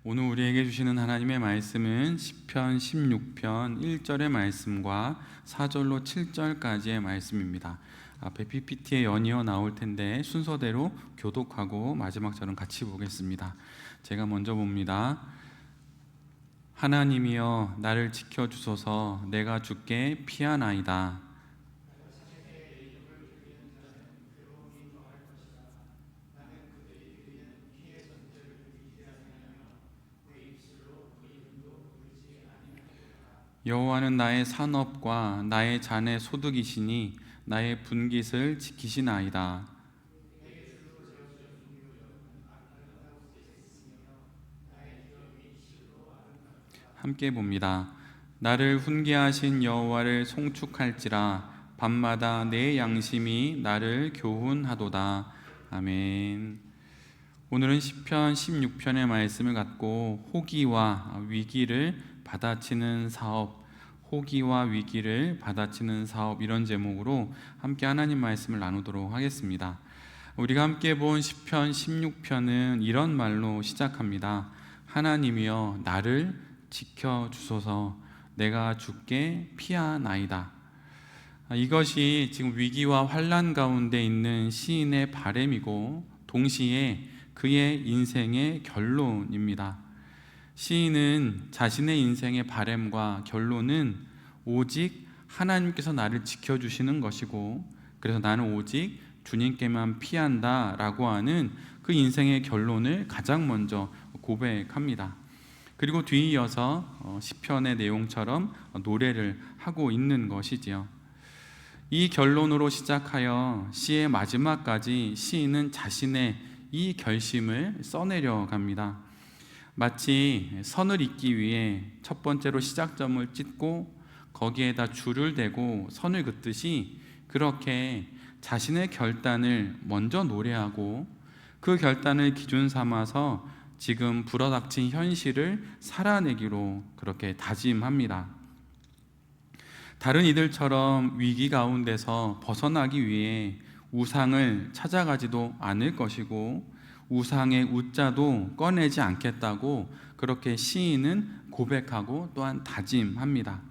오늘 우리에게 주시는 하나님의 말씀은 시편 16편 1절의 말씀과 4절로 7절까지의 말씀입니다. 앞에 PPT에 연이어 나올 텐데 순서대로 교독하고 마지막 절은 같이 보겠습니다. 제가 먼저 봅니다. 하나님이여 나를 지켜주소서. 내가 주께 피하나이다. 여호와는 나의 산업과 나의 잔의 소득이시니 나의 분깃을 지키시나이다. 함께 봅니다. 나를 훈계하신 여호와를 송축할지라. 밤마다 내 양심이 나를 교훈하도다. 아멘. 오늘은 시편 16편의 말씀을 갖고 호기와 위기를 받아치는 사업, 호기와 위기를 받아치는 사업, 이런 제목으로 함께 하나님 말씀을 나누도록 하겠습니다. 우리가 함께 본 시편 16편은 이런 말로 시작합니다. 하나님이여 나를 지켜주소서. 내가 주께 피하나이다. 이것이 지금 위기와 환난 가운데 있는 시인의 바람이고 동시에 그의 인생의 결론입니다. 시인은 자신의 인생의 바람과 결론은 오직 하나님께서 나를 지켜주시는 것이고, 그래서 나는 오직 주님께만 피한다 라고 하는 그 인생의 결론을 가장 먼저 고백합니다. 그리고 뒤이어서 시편의 내용처럼 노래를 하고 있는 것이지요. 이 결론으로 시작하여 시의 마지막까지 시인은 자신의 이 결심을 써내려 갑니다. 마치 선을 잇기 위해 첫 번째로 시작점을 찍고 거기에다 줄을 대고 선을 긋듯이, 그렇게 자신의 결단을 먼저 노래하고 그 결단을 기준 삼아서 지금 불어닥친 현실을 살아내기로 그렇게 다짐합니다. 다른 이들처럼 위기 가운데서 벗어나기 위해 우상을 찾아가지도 않을 것이고 우상의 우자도 꺼내지 않겠다고 그렇게 시인은 고백하고 또한 다짐합니다.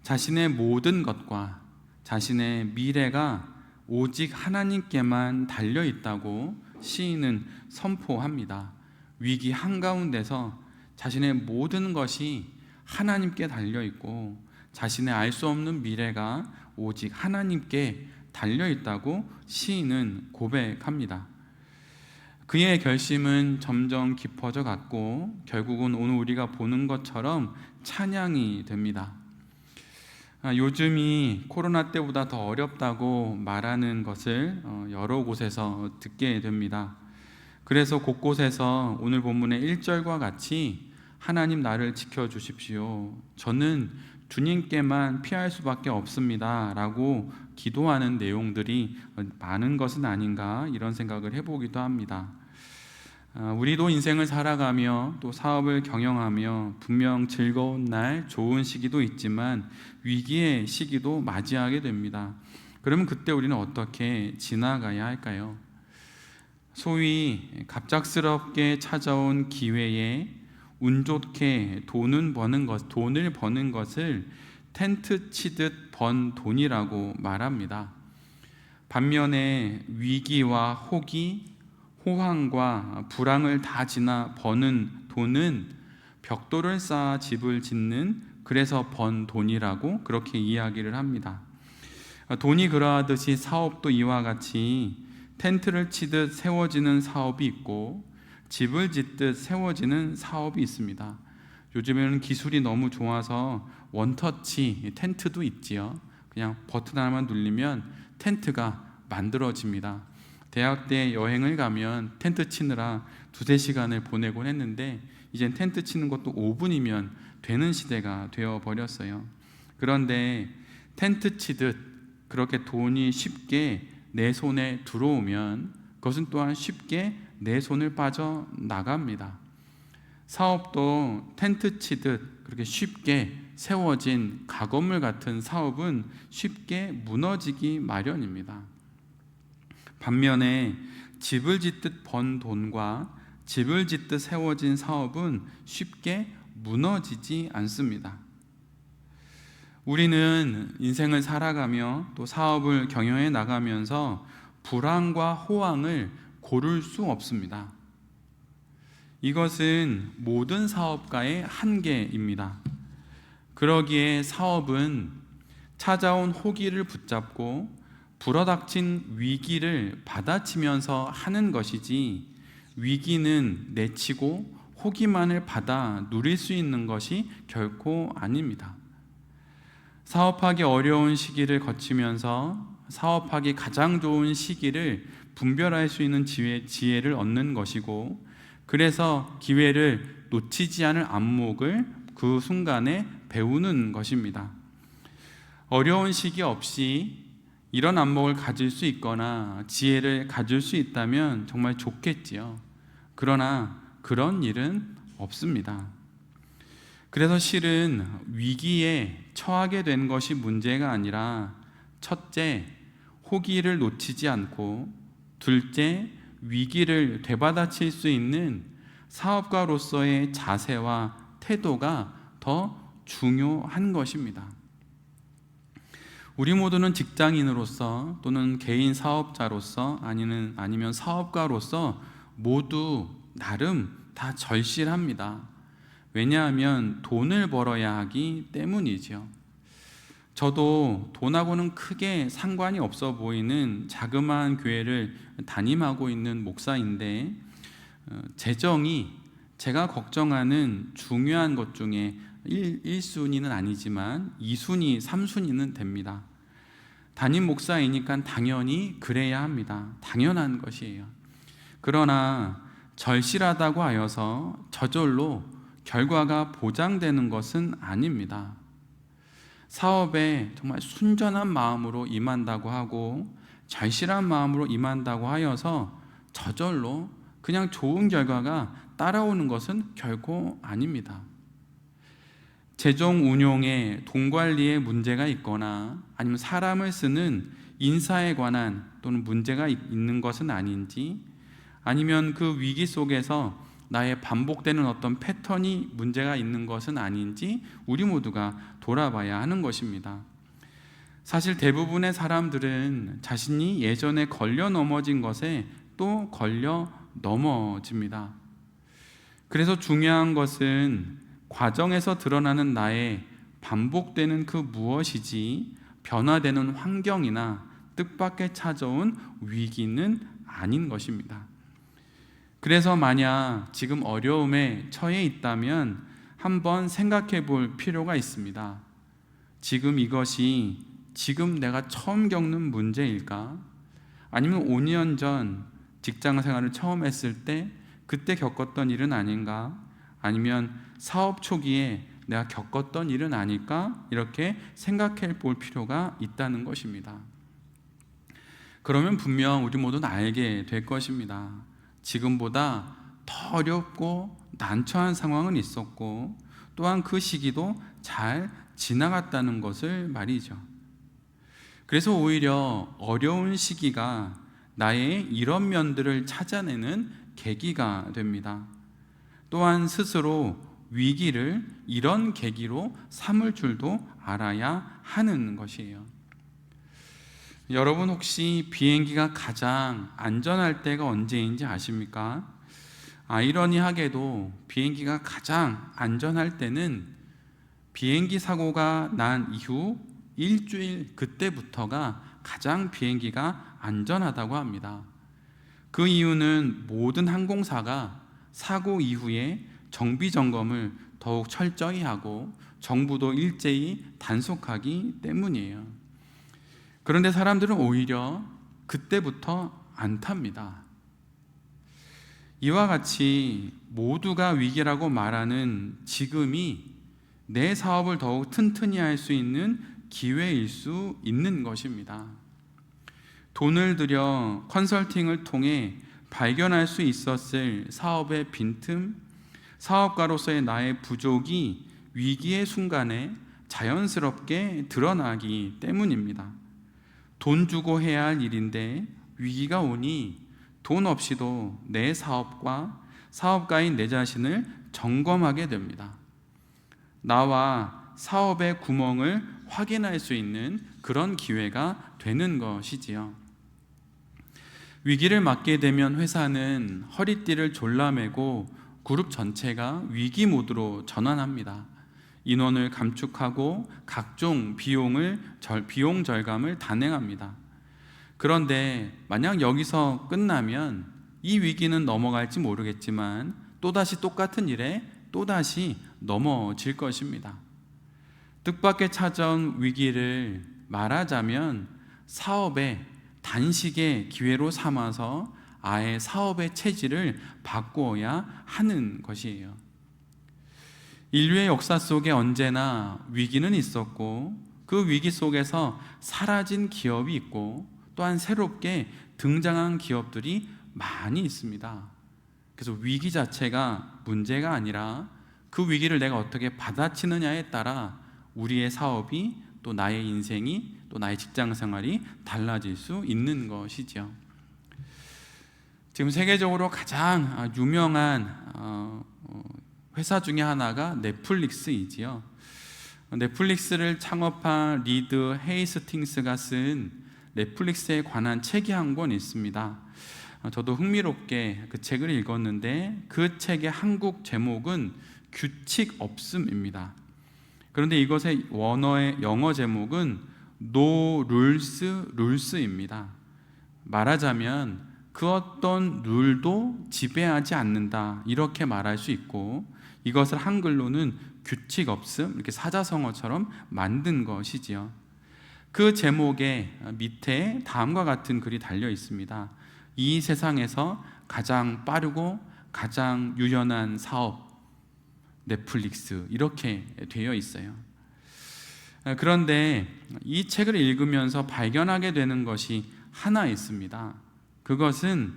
자신의 모든 것과 자신의 미래가 오직 하나님께만 달려 있다고 시인은 선포합니다. 위기 한가운데서 자신의 모든 것이 하나님께 달려 있고 자신의 알 수 없는 미래가 오직 하나님께 달려 있다고 시인은 고백합니다. 그의 결심은 점점 깊어져 갔고 결국은 오늘 우리가 보는 것처럼 찬양이 됩니다. 요즘이 코로나 때보다 더 어렵다고 말하는 것을 여러 곳에서 듣게 됩니다. 그래서 곳곳에서 오늘 본문의 1절과 같이 하나님 나를 지켜주십시오. 저는 주님께만 피할 수밖에 없습니다 라고 기도하는 내용들이 많은 것은 아닌가, 이런 생각을 해보기도 합니다. 우리도 인생을 살아가며 또 사업을 경영하며 분명 즐거운 날, 좋은 시기도 있지만 위기의 시기도 맞이하게 됩니다. 그러면 그때 우리는 어떻게 지나가야 할까요? 소위 갑작스럽게 찾아온 기회에 운 좋게 돈을 버는 것을 텐트 치듯 번 돈이라고 말합니다. 반면에 위기와 호기, 호황과 불황을 다 지나 버는 돈은 벽돌을 쌓아 집을 짓는, 그래서 번 돈이라고 그렇게 이야기를 합니다. 돈이 그러하듯이 사업도 이와 같이 텐트를 치듯 세워지는 사업이 있고 집을 짓듯 세워지는 사업이 있습니다. 요즘에는 기술이 너무 좋아서 원터치 텐트도 있지요. 그냥 버튼 하나만 누르면 텐트가 만들어집니다. 대학 때 여행을 가면 텐트 치느라 2-3시간을 보내곤 했는데 이젠 텐트 치는 것도 5분이면 되는 시대가 되어버렸어요. 그런데 텐트 치듯 그렇게 돈이 쉽게 내 손에 들어오면 그것은 또한 쉽게 내 손을 빠져나갑니다. 사업도 텐트 치듯 그렇게 쉽게 세워진 가건물 같은 사업은 쉽게 무너지기 마련입니다. 반면에 집을 짓듯 번 돈과 집을 짓듯 세워진 사업은 쉽게 무너지지 않습니다. 우리는 인생을 살아가며 또 사업을 경영해 나가면서 불황과 호황을 고를 수 없습니다. 이것은 모든 사업가의 한계입니다. 그러기에 사업은 찾아온 호기를 붙잡고 불어닥친 위기를 받아치면서 하는 것이지, 위기는 내치고 호기만을 받아 누릴 수 있는 것이 결코 아닙니다. 사업하기 어려운 시기를 거치면서 사업하기 가장 좋은 시기를 분별할 수 있는 지혜를 얻는 것이고, 그래서 기회를 놓치지 않을 안목을 그 순간에 배우는 것입니다. 어려운 시기 없이 이런 안목을 가질 수 있거나 지혜를 가질 수 있다면 정말 좋겠지요. 그러나 그런 일은 없습니다. 그래서 실은 위기에 처하게 된 것이 문제가 아니라, 첫째, 호기를 놓치지 않고, 둘째, 위기를 되받아칠 수 있는 사업가로서의 자세와 태도가 더 중요한 것입니다. 우리 모두는 직장인으로서 또는 개인 사업자로서 아니면 사업가로서 모두 나름 다 절실합니다. 왜냐하면 돈을 벌어야 하기 때문이죠. 저도 돈하고는 크게 상관이 없어 보이는 자그마한 교회를 담임하고 있는 목사인데, 재정이 제가 걱정하는 중요한 것 중에 1순위는 아니지만 2순위, 3순위는 됩니다. 담임 목사이니까 당연히 그래야 합니다. 당연한 것이에요. 그러나 절실하다고 하여서 저절로 결과가 보장되는 것은 아닙니다. 사업에 정말 순전한 마음으로 임한다고 하고 절실한 마음으로 임한다고 하여서 저절로 그냥 좋은 결과가 따라오는 것은 결코 아닙니다. 재정 운용에 돈 관리에 문제가 있거나 아니면 사람을 쓰는 인사에 관한 또는 문제가 있는 것은 아닌지, 아니면 그 위기 속에서 나의 반복되는 어떤 패턴이 문제가 있는 것은 아닌지 우리 모두가 돌아봐야 하는 것입니다. 사실 대부분의 사람들은 자신이 예전에 걸려 넘어진 것에 또 걸려 넘어집니다. 그래서 중요한 것은 과정에서 드러나는 나의 반복되는 그 무엇이지, 변화되는 환경이나 뜻밖의 찾아온 위기는 아닌 것입니다. 그래서 만약 지금 어려움에 처해 있다면 한번 생각해 볼 필요가 있습니다. 지금 이것이 지금 내가 처음 겪는 문제일까? 아니면 5년 전 직장 생활을 처음 했을 때 그때 겪었던 일은 아닌가? 아니면 사업 초기에 내가 겪었던 일은 아닐까? 이렇게 생각해 볼 필요가 있다는 것입니다. 그러면 분명 우리 모두는 알게 될 것입니다. 지금보다 더 어렵고 난처한 상황은 있었고, 또한 그 시기도 잘 지나갔다는 것을 말이죠. 그래서 오히려 어려운 시기가 나의 이런 면들을 찾아내는 계기가 됩니다. 또한 스스로 위기를 이런 계기로 삼을 줄도 알아야 하는 것이에요. 여러분 혹시 비행기가 가장 안전할 때가 언제인지 아십니까? 아이러니하게도 비행기가 가장 안전할 때는 비행기 사고가 난 이후 일주일 그때부터가 가장 비행기가 안전하다고 합니다. 그 이유는 모든 항공사가 사고 이후에 정비 점검을 더욱 철저히 하고 정부도 일제히 단속하기 때문이에요. 그런데 사람들은 오히려 그때부터 안 탑니다. 이와 같이 모두가 위기라고 말하는 지금이 내 사업을 더욱 튼튼히 할 수 있는 기회일 수 있는 것입니다. 돈을 들여 컨설팅을 통해 발견할 수 있었을 사업의 빈틈, 사업가로서의 나의 부족이 위기의 순간에 자연스럽게 드러나기 때문입니다. 돈 주고 해야 할 일인데 위기가 오니 돈 없이도 내 사업과 사업가인 내 자신을 점검하게 됩니다. 나와 사업의 구멍을 확인할 수 있는 그런 기회가 되는 것이지요. 위기를 맞게 되면 회사는 허리띠를 졸라매고 그룹 전체가 위기 모드로 전환합니다. 인원을 감축하고 각종 비용 절감을 단행합니다. 그런데 만약 여기서 끝나면 이 위기는 넘어갈지 모르겠지만 또다시 똑같은 일에 또다시 넘어질 것입니다. 뜻밖의 찾아온 위기를 말하자면 사업의 단식의 기회로 삼아서 아예 사업의 체질을 바꾸어야 하는 것이에요. 인류의 역사 속에 언제나 위기는 있었고 그 위기 속에서 사라진 기업이 있고 또한 새롭게 등장한 기업들이 많이 있습니다. 그래서 위기 자체가 문제가 아니라 그 위기를 내가 어떻게 받아치느냐에 따라 우리의 사업이 또 나의 인생이 또 나의 직장 생활이 달라질 수 있는 것이죠. 지금 세계적으로 가장 유명한 회사 중에 하나가 넷플릭스이지요. 넷플릭스를 창업한 리드 헤이스팅스가 쓴 넷플릭스에 관한 책이 한 권 있습니다. 저도 흥미롭게 그 책을 읽었는데 그 책의 한국 제목은 규칙 없음입니다. 그런데 이것의 원어의 영어 제목은 No Rules, Rules입니다. 말하자면 그 어떤 룰도 지배하지 않는다 이렇게 말할 수 있고 이것을 한글로는 규칙 없음 이렇게 사자성어처럼 만든 것이지요. 그 제목의 밑에 다음과 같은 글이 달려 있습니다. 이 세상에서 가장 빠르고 가장 유연한 사업 넷플릭스 이렇게 되어 있어요. 그런데 이 책을 읽으면서 발견하게 되는 것이 하나 있습니다. 그것은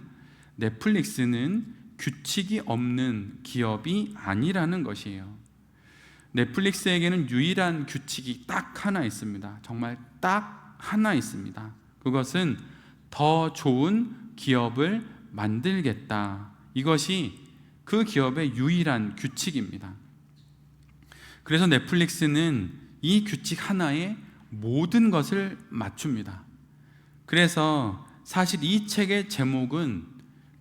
넷플릭스는 규칙이 없는 기업이 아니라는 것이에요. 넷플릭스에게는 유일한 규칙이 딱 하나 있습니다. 정말 딱 하나 있습니다. 그것은 더 좋은 기업을 만들겠다. 이것이 그 기업의 유일한 규칙입니다. 그래서 넷플릭스는 이 규칙 하나에 모든 것을 맞춥니다. 그래서 사실 이 책의 제목은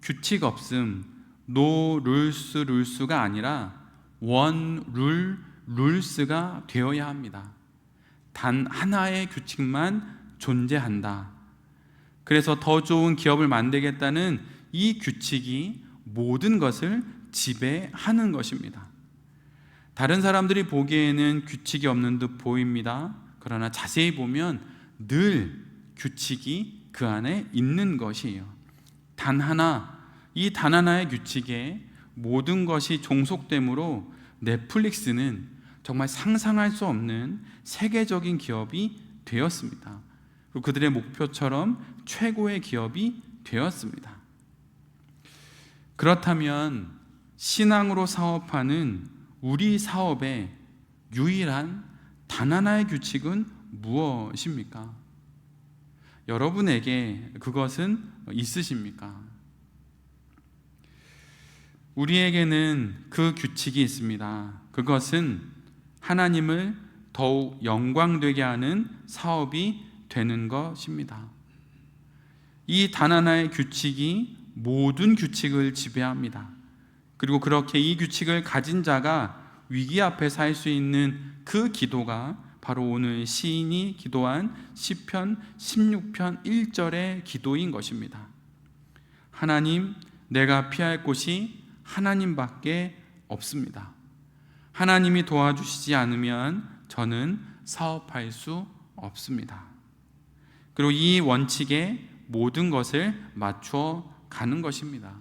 규칙 없음, No Rules, Rules가 아니라 One Rule, Rules가 되어야 합니다. 단 하나의 규칙만 존재한다. 그래서 더 좋은 기업을 만들겠다는 이 규칙이 모든 것을 지배하는 것입니다. 다른 사람들이 보기에는 규칙이 없는 듯 보입니다. 그러나 자세히 보면 늘 규칙이 그 안에 있는 것이에요. 단 하나, 이 단 하나의 규칙에 모든 것이 종속되므로 넷플릭스는 정말 상상할 수 없는 세계적인 기업이 되었습니다. 그리고 그들의 목표처럼 최고의 기업이 되었습니다. 그렇다면 신앙으로 사업하는 우리 사업의 유일한 단 하나의 규칙은 무엇입니까? 여러분에게 그것은 있으십니까? 우리에게는 그 규칙이 있습니다. 그것은 하나님을 더욱 영광되게 하는 사업이 되는 것입니다. 이 단 하나의 규칙이 모든 규칙을 지배합니다. 그리고 그렇게 이 규칙을 가진 자가 위기 앞에서 할 수 있는 그 기도가 바로 오늘 시인이 기도한 시편 16편 1절의 기도인 것입니다. 하나님, 내가 피할 곳이 하나님밖에 없습니다. 하나님이 도와주시지 않으면 저는 사업할 수 없습니다. 그리고 이 원칙에 모든 것을 맞춰 가는 것입니다.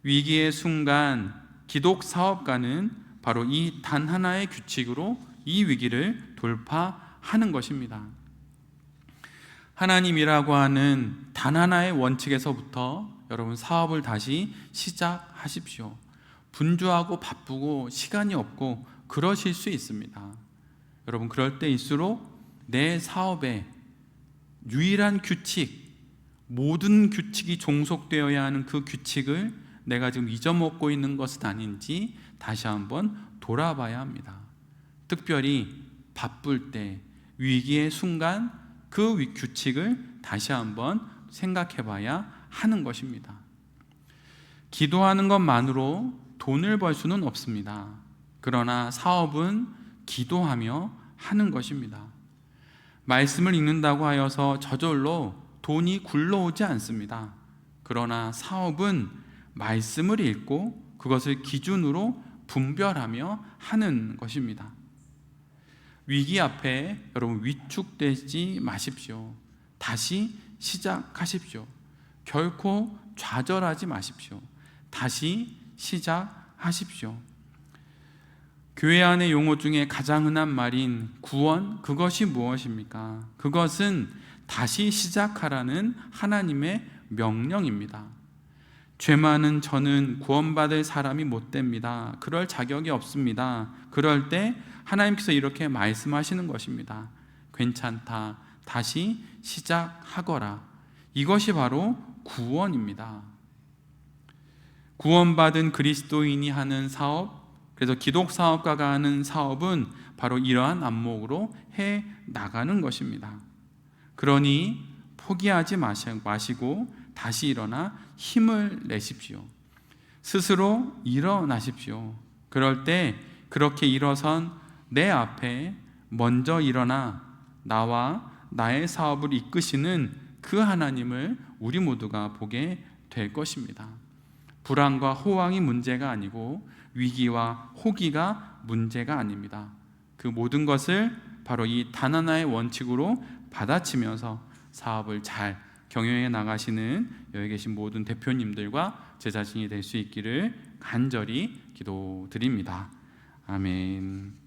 위기의 순간 기독 사업가는 바로 이 단 하나의 규칙으로 이 위기를 돌파하는 것입니다. 하나님이라고 하는 단 하나의 원칙에서부터 여러분 사업을 다시 시작하십시오. 분주하고 바쁘고 시간이 없고 그러실 수 있습니다. 여러분 그럴 때일수록 내 사업에 유일한 규칙, 모든 규칙이 종속되어야 하는 그 규칙을 내가 지금 잊어먹고 있는 것은 아닌지 다시 한번 돌아봐야 합니다. 특별히 바쁠 때, 위기의 순간 그 규칙을 다시 한번 생각해 봐야 하는 것입니다. 기도하는 것만으로 돈을 벌 수는 없습니다. 그러나 사업은 기도하며 하는 것입니다. 말씀을 읽는다고 하여서 저절로 돈이 굴러오지 않습니다. 그러나 사업은 말씀을 읽고 그것을 기준으로 분별하며 하는 것입니다. 위기 앞에 여러분 위축되지 마십시오. 다시 시작하십시오. 결코 좌절하지 마십시오. 다시 시작하십시오. 교회 안의 용어 중에 가장 흔한 말인 구원, 그것이 무엇입니까? 그것은 다시 시작하라는 하나님의 명령입니다. 죄 많은 저는 구원받을 사람이 못 됩니다. 그럴 자격이 없습니다. 그럴 때 하나님께서 이렇게 말씀하시는 것입니다. 괜찮다. 다시 시작하거라. 이것이 바로 구원입니다. 구원받은 그리스도인이 하는 사업, 그래서 기독사업가가 하는 사업은 바로 이러한 안목으로 해 나가는 것입니다. 그러니 포기하지 마시고 다시 일어나 힘을 내십시오. 스스로 일어나십시오. 그럴 때 그렇게 일어선 내 앞에 먼저 일어나 나와 나의 사업을 이끄시는 그 하나님을 우리 모두가 보게 될 것입니다. 불안과 호황이 문제가 아니고 위기와 호기가 문제가 아닙니다. 그 모든 것을 바로 이 단 하나의 원칙으로 받아치면서 사업을 잘 경영해 나가시는 여기 계신 모든 대표님들과 제 자신이 될 수 있기를 간절히 기도드립니다. 아멘.